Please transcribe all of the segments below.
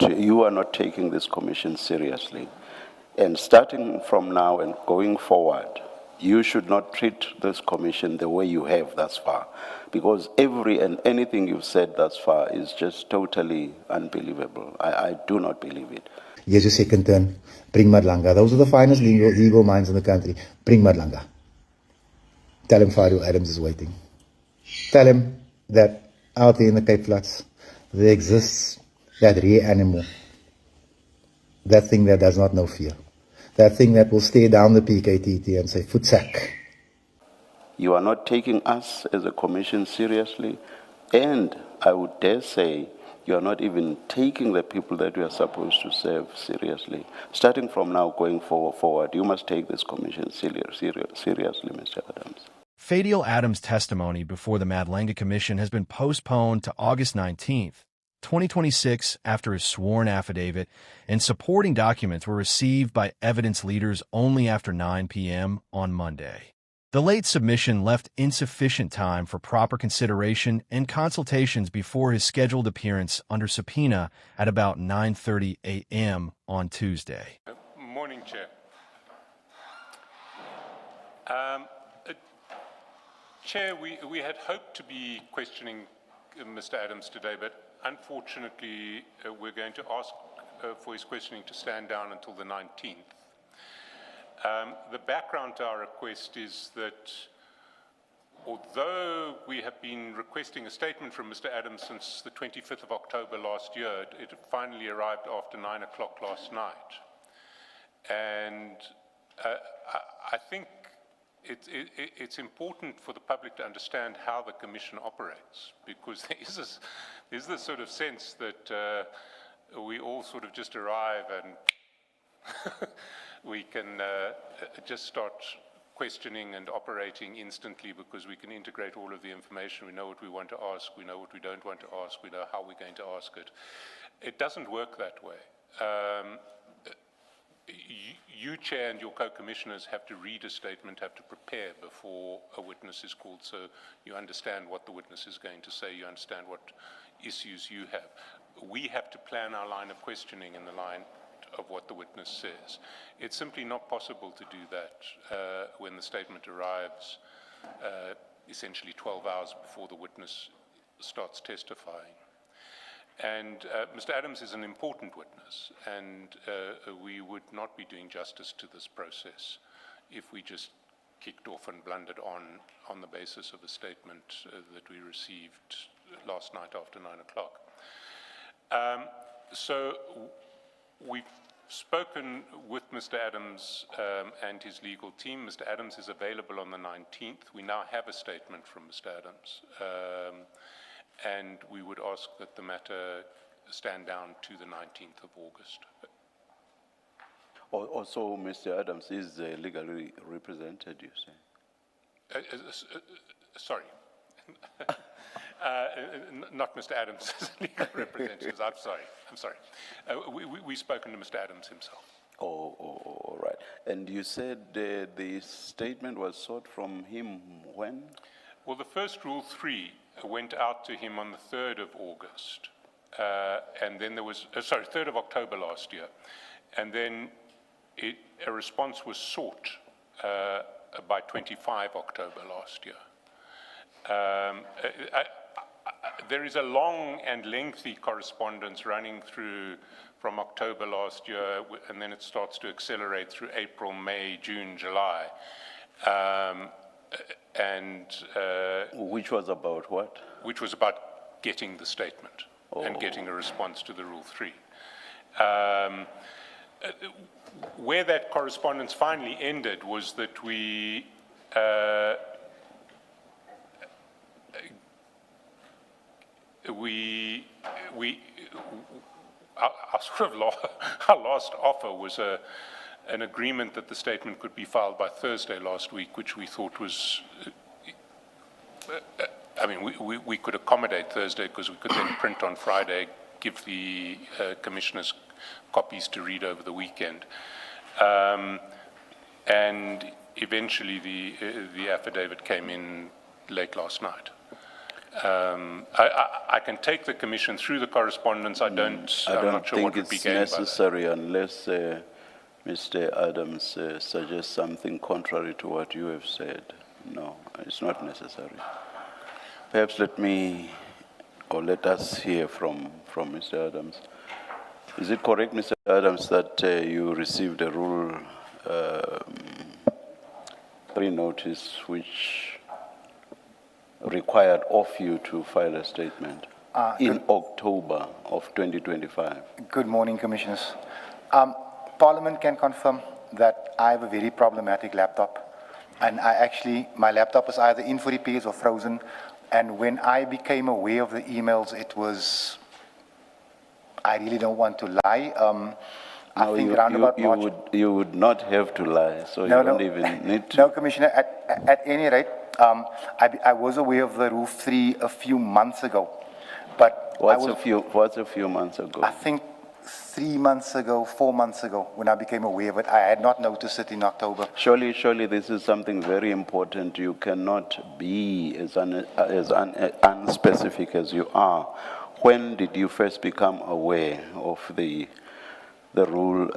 you are not taking this commission seriously. And starting from now and going forward, you should not treat this commission the way you have thus far, because every and anything you've said thus far is just totally unbelievable. I do not believe it. Here's your second turn. Bring Madlanga. Those are the finest legal minds in the country. Bring Madlanga. Tell him Fadiel Adams is waiting. Tell him that out there in the Cape Flats, there exists that rare animal, that thing that does not know fear, that thing that will stare down the PKTT and say, "Futsak." You are not taking us as a commission seriously, and I would dare say you are not even taking the people that we are supposed to serve seriously. Starting from now going forward, you must take this commission seriously, Mr. Adams. Fadiel Adams' testimony before the Madlanga Commission has been postponed to August 19th, 2026, after his sworn affidavit and supporting documents were received by evidence leaders only after 9 p.m. on Monday. The late submission left insufficient time for proper consideration and consultations before his scheduled appearance under subpoena at about 9:30 a.m. on Tuesday. Morning, Chair. Chair, we had hoped to be questioning Mr. Adams today, but unfortunately we're going to ask for his questioning to stand down until the 19th. The background to our request is that although we have been requesting a statement from Mr. Adams since the 25th of October last year, it finally arrived after 9 o'clock last night. And I think it's important for the public to understand how the Commission operates, because there's this sort of sense that we all sort of just arrive and we can just start questioning and operating instantly because we can integrate all of the information. We know what we want to ask, we know what we don't want to ask, we know how we're going to ask it. It doesn't work that way. You, Chair, and your co-commissioners have to read a statement, have to prepare before a witness is called, so you understand what the witness is going to say, you understand what issues you have. We have to plan our line of questioning in the line of what the witness says. It's simply not possible to do that when the statement arrives essentially 12 hours before the witness starts testifying. And Mr. Adams is an important witness, and we would not be doing justice to this process if we just kicked off and blundered on the basis of a statement that we received last night after 9 o'clock. So we've spoken with Mr. Adams and his legal team. Mr. Adams is available on the 19th. We now have a statement from Mr. Adams. And we would ask that the matter stand down to the 19th of August. Also, Mr. Adams is legally represented, you say? Sorry. Not Mr. Adams as legal representatives. I'm sorry. We've spoken to Mr. Adams himself. Oh, all right. And you said the statement was sought from him when? Well, the first Rule 3 went out to him on the 3rd of August. And then there was, 3rd of October last year. And then a response was sought by 25 October last year. There is a long and lengthy correspondence running through from October last year, and then it starts to accelerate through April, May, June, July. Which was about what? Which was about getting the statement and getting a response to the Rule 3. Where that correspondence finally ended was that we our last offer was an agreement that the statement could be filed by Thursday last week, which we thought was, we could accommodate Thursday because we could then print on Friday, give the commissioners copies to read over the weekend. And eventually the affidavit came in late last night. I can take the commission through the correspondence. I'm not sure what think would be it's gained by that. necessary unless Mr. Adams suggests something contrary to what you have said. No, it's not necessary. Perhaps let us hear from Mr. Adams. Is it correct, Mr. Adams, that you received a Rule 3 notice which required of you to file a statement in October of 2025? Good morning, Commissioners. Parliament can confirm that I have a very problematic laptop. And my laptop is either in for repairs or frozen. And when I became aware of the emails, I really don't want to lie. I think around about March. You would not have to lie, so you don't even need to. No, Commissioner, at any rate, I was aware of the Rule 3 a few months ago. But what's a few months ago? I think 3 months ago, 4 months ago, when I became aware of it. I had not noticed it in October. Surely this is something very important. You cannot be as unspecific as you are. When did you first become aware of the Rule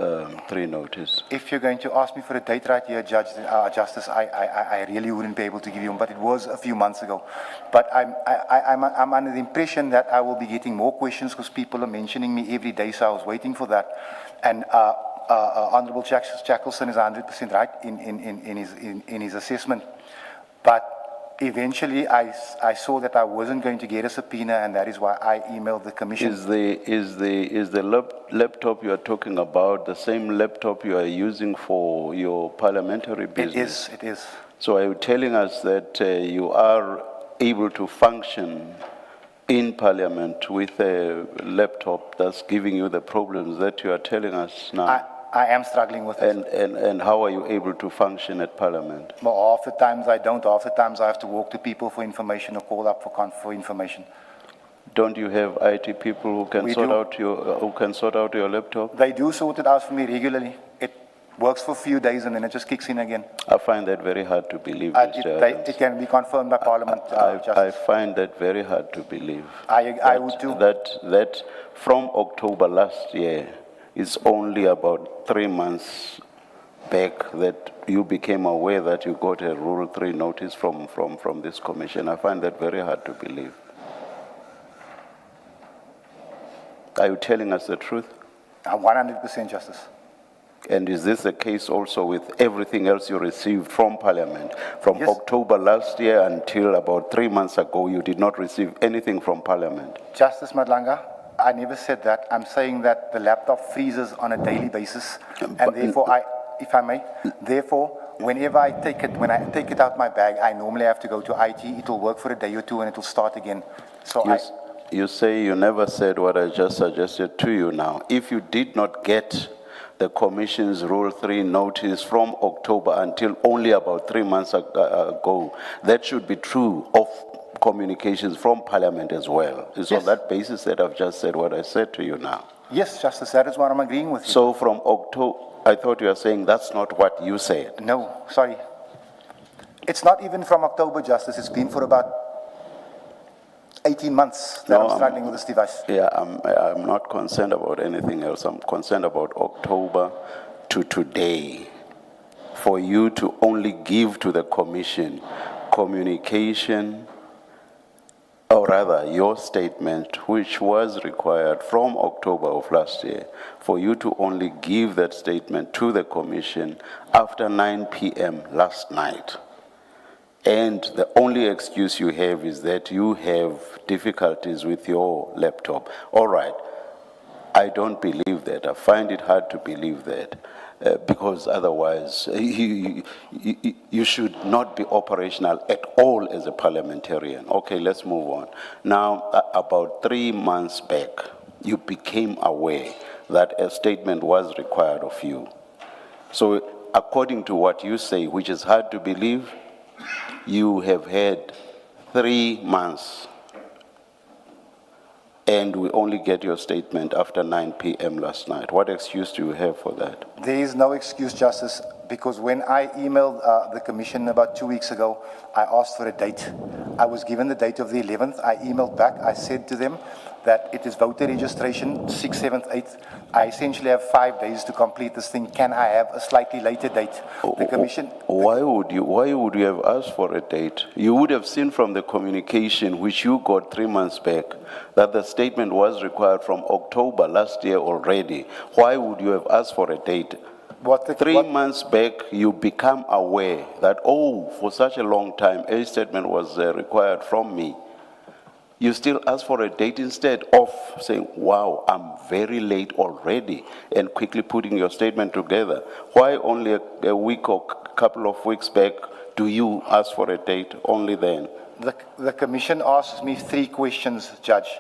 3 notice? If you're going to ask me for a date right here, Justice, I really wouldn't be able to give you one, but it was a few months ago. But I'm under the impression that I will be getting more questions because people are mentioning me every day, so I was waiting for that. And Honourable Jackelson is 100% right in his assessment. But eventually, I saw that I wasn't going to get a subpoena, and that is why I emailed the Commission. Is the laptop you are talking about the same laptop you are using for your parliamentary business? It is. So are you telling us that you are able to function in Parliament with a laptop that's giving you the problems that you are telling us now? I am struggling with it. And how are you able to function at Parliament? Well, half the times I don't. Half the times I have to walk to people for information or call up for information. Don't you have IT people who can sort out your laptop? They do sort it out for me regularly. It works for a few days and then it just kicks in again. I find that very hard to believe, Mr. Adams. It can be confirmed by Parliament. I find that very hard to believe. I would too. That from October last year, it's only about 3 months back that you became aware that you got a Rule 3 notice from this commission. I find that very hard to believe. Are you telling us the truth? 100%, Justice. And is this the case also with everything else you received from Parliament? From Yes. October last year until about 3 months ago, you did not receive anything from Parliament? Justice Madlanga, I never said that. I'm saying that the laptop freezes on a daily basis, and therefore, if I may, whenever when I take it out my bag, I normally have to go to IT. It will work for a day or two, and it will start again. So you say you never said what I just suggested to you now. If you did not get the Commission's Rule 3 notice from October until only about 3 months ago, that should be true of communications from Parliament as well. It's on that basis that I've just said what I said to you now. Yes, Justice, that is what I'm agreeing with you. So from October, I thought you were saying that's not what you said. No, sorry. It's not even from October, Justice. It's been for about 18 months that I'm struggling with this device. Yeah, I'm not concerned about anything else. I'm concerned about October to today. For you to only give to the Commission communication, or rather your statement, which was required from October of last year, for you to only give that statement to the Commission after 9 p.m. last night. And the only excuse you have is that you have difficulties with your laptop. All right, I don't believe that. I find it hard to believe that. Because otherwise, you should not be operational at all as a parliamentarian. Okay, let's move on. Now, about 3 months back, you became aware that a statement was required of you. So, according to what you say, which is hard to believe, you have had 3 months and we only get your statement after 9 p.m. last night. What excuse do you have for that? There is no excuse, Justice. because when I emailed the commission about 2 weeks ago, I asked for a date. I was given the date of the 11th. I emailed back. I said to them that it is voter registration 6th, 7th, 8th. I essentially have 5 days to complete this thing. Can I have a slightly later date? The commission. Why would you have asked for a date? You would have seen from the communication which you got 3 months back that the statement was required from October last year already. Why would you have asked for a date? 3 months back, you become aware that, oh, for such a long time, a statement was required from me. You still ask for a date instead of saying, wow, I'm very late already, and quickly putting your statement together. Why only a week or a couple of weeks back do you ask for a date only then? The commission asked me 3 questions, Judge,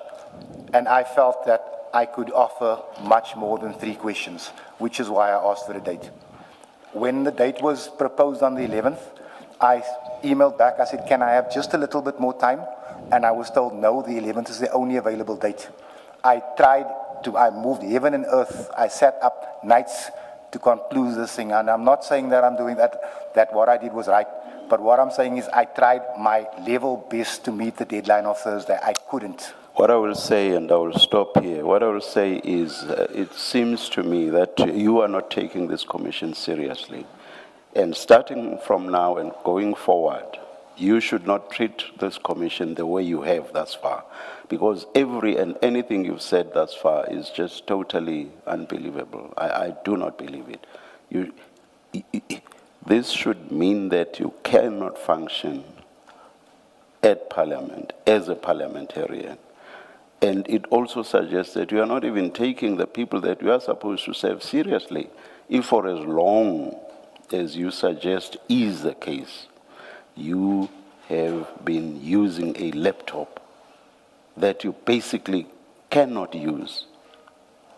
and I felt that I could offer much more than 3 questions, which is why I asked for a date. When the date was proposed on the 11th, I emailed back. I said, can I have just a little bit more time? And I was told, no, the 11th is the only available date. I moved heaven and earth. I sat up nights to conclude this thing. And I'm not saying that I'm doing that what I did was right. But what I'm saying is I tried my level best to meet the deadline of Thursday. I couldn't. What I will say, and I will stop here, what I will say is it seems to me that you are not taking this commission seriously. And starting from now and going forward, you should not treat this commission the way you have thus far, because every and anything you've said thus far is just totally unbelievable. I do not believe it. This should mean that you cannot function at Parliament as a parliamentarian. And it also suggests that you are not even taking the people that you are supposed to serve seriously, if for as long as you suggest is the case, you have been using a laptop that you basically cannot use.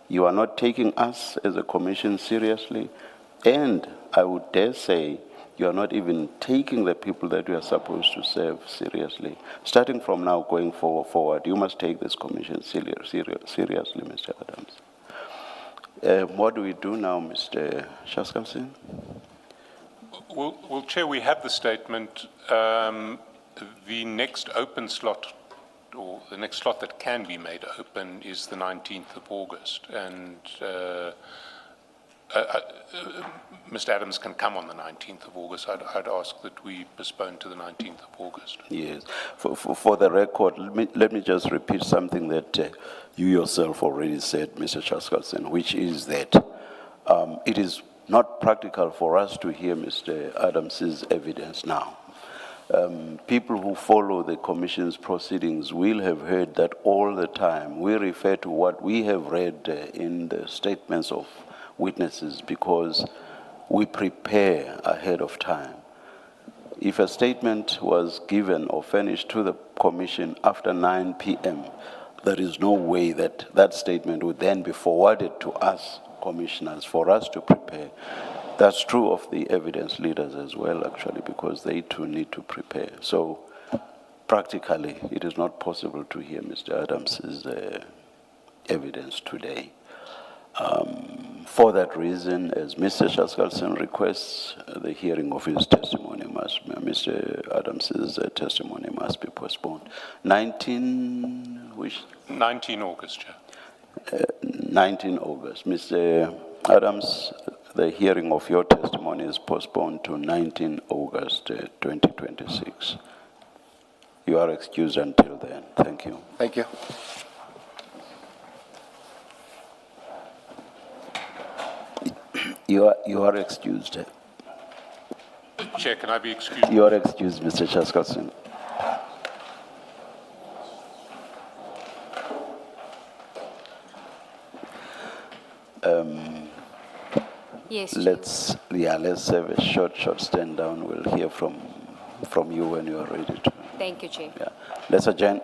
You are not taking us as a commission seriously, and I would dare say you are not even taking the people that you are supposed to serve seriously. Starting from now going forward, you must take this commission seriously, Mr. Adams. What do we do now, Mr. Shaskalsin? Well, Chair, we have the statement. The next open slot, or the next slot that can be made open, is the 19th of August. And Mr. Adams can come on the 19th of August. I'd ask that we postpone to the 19th of August. Yes. For the record, let me just repeat something that you yourself already said, Mr. Shaskalsin, which is that it is not practical for us to hear Mr. Adams's evidence now. People who follow the Commission's proceedings will have heard that all the time. We refer to what we have read in the statements of witnesses because we prepare ahead of time. If a statement was given or furnished to the Commission after 9 p.m., there is no way that that statement would then be forwarded to us, commissioners, for us to prepare. That's true of the evidence leaders as well, actually, because they too need to prepare. So practically, it is not possible to hear Mr. Adams's evidence today. For that reason, as Mr. Shaskalsin requests, the hearing of his testimony Mr. Adams's testimony must be postponed. 19 August, Chair. 19 August. Mr. Adams, the hearing of your testimony is postponed to 19 August 2026. You are excused until then. Thank you. Thank you. You are excused. Chair, can I be excused? You are excused, Mr. Shaskalsin. Yes. Let's have a short stand down. We'll hear from you when you are ready to. Thank you, Chair. Yeah. Let's adjourn.